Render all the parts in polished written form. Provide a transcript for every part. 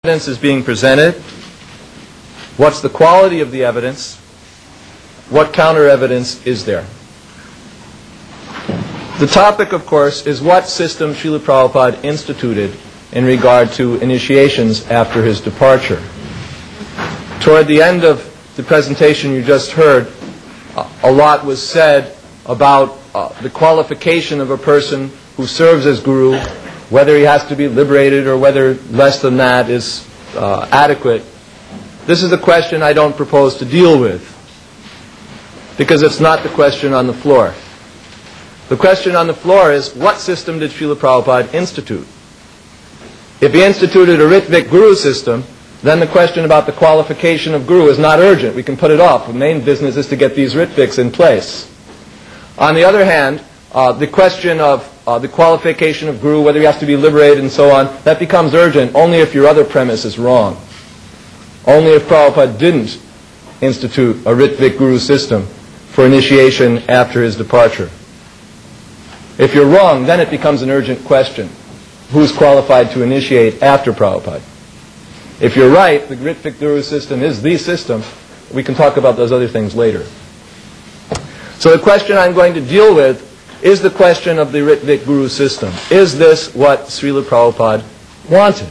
Evidence is being presented, what's the quality of the evidence, what counter-evidence is there. The topic, of course, is what system Srila Prabhupada instituted in regard to initiations after his departure. Toward the end of the presentation you just heard, a lot was said about the qualification of a person who serves as guru, whether he has to be liberated or whether less than that is adequate. This is a question I don't propose to deal with, because it's not the question on the floor. The question on the floor is, what system did Srila Prabhupada institute? If he instituted a ritvik guru system, then the question about the qualification of guru is not urgent. We can put it off. The main business is to get these ritviks in place. On the other hand, the question of the qualification of guru, whether he has to be liberated and so on, that becomes urgent only if your other premise is wrong. Only if Prabhupada didn't institute a ritvik guru system for initiation after his departure. If you're wrong, then it becomes an urgent question. Who's qualified to initiate after Prabhupada? If you're right, the ritvik guru system is the system. We can talk about those other things later. So the question I'm going to deal with is the question of the ritvik guru system. Is this what Srila Prabhupada wanted?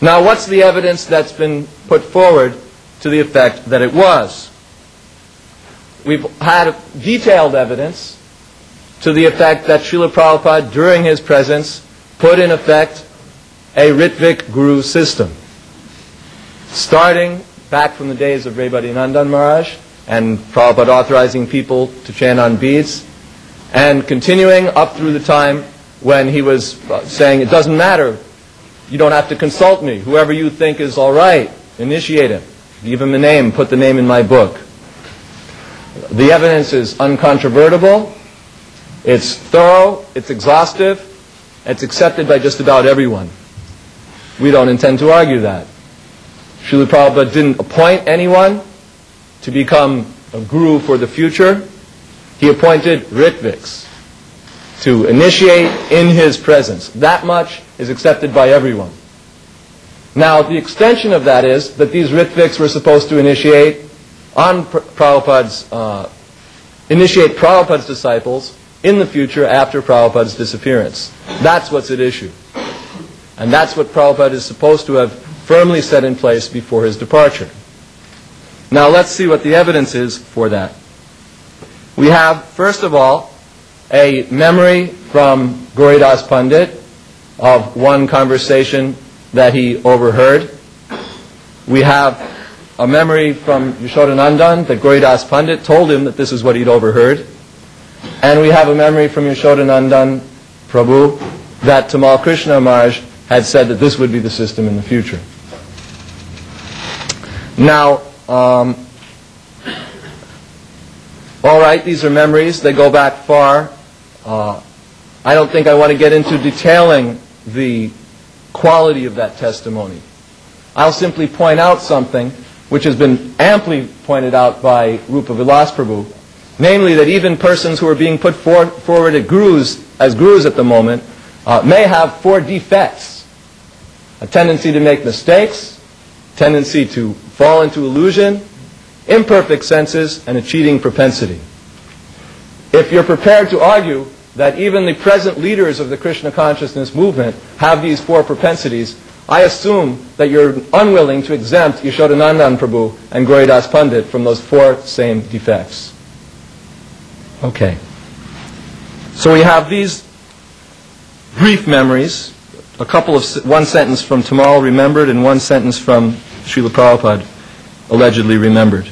Now, what's the evidence that's been put forward to the effect that it was? We've had detailed evidence to the effect that Srila Prabhupada, during his presence, put in effect a ritvik guru system. Starting back from the days of Rebadi Nandan Maharaj, and Prabhupada authorizing people to chant on beads, and continuing up through the time when he was saying, it doesn't matter, you don't have to consult me, whoever you think is all right, initiate him, give him a name, put the name in my book. The evidence is uncontrovertible, it's thorough, it's exhaustive, it's accepted by just about everyone. We don't intend to argue that. Srila Prabhupada didn't appoint anyone to become a guru for the future. He appointed ritviks to initiate in his presence. That much is accepted by everyone. Now, the extension of that is that these ritviks were supposed to initiate Prabhupada's disciples in the future after Prabhupada's disappearance. That's what's at issue. And that's what Prabhupada is supposed to have firmly set in place before his departure. Now let's see what the evidence is for that. We have, first of all, a memory from Gauridas Pandit of one conversation that he overheard. We have a memory from Yashodanandan that Gauridas Pandit told him that this is what he'd overheard. And we have a memory from Yashodanandan Prabhu that Tamal Krishna Maharaj had said that this would be the system in the future. Now, all right, these are memories. They go back far. I don't think I want to get into detailing the quality of that testimony. I'll simply point out something which has been amply pointed out by Rupa Vilas Prabhu, namely that even persons who are being put forward as gurus at the moment may have 4 defects. A tendency to make mistakes, tendency to fall into illusion, imperfect senses, and a cheating propensity. If you're prepared to argue that even the present leaders of the Krishna consciousness movement have these 4 propensities, I assume that you're unwilling to exempt Yashodanandan Prabhu and Gauridas Pandit from those 4 same defects. Okay. So we have these brief memories, one sentence from Tamal remembered and one sentence from Srila Prabhupada allegedly remembered.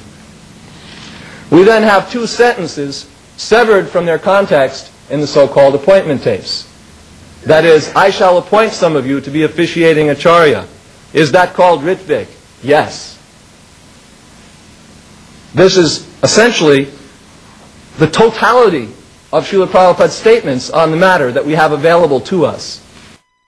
We then have 2 sentences severed from their context in the so-called appointment tapes. That is, I shall appoint some of you to be officiating acharya. Is that called ritvik? Yes. This is essentially the totality of Srila Prabhupada's statements on the matter that we have available to us.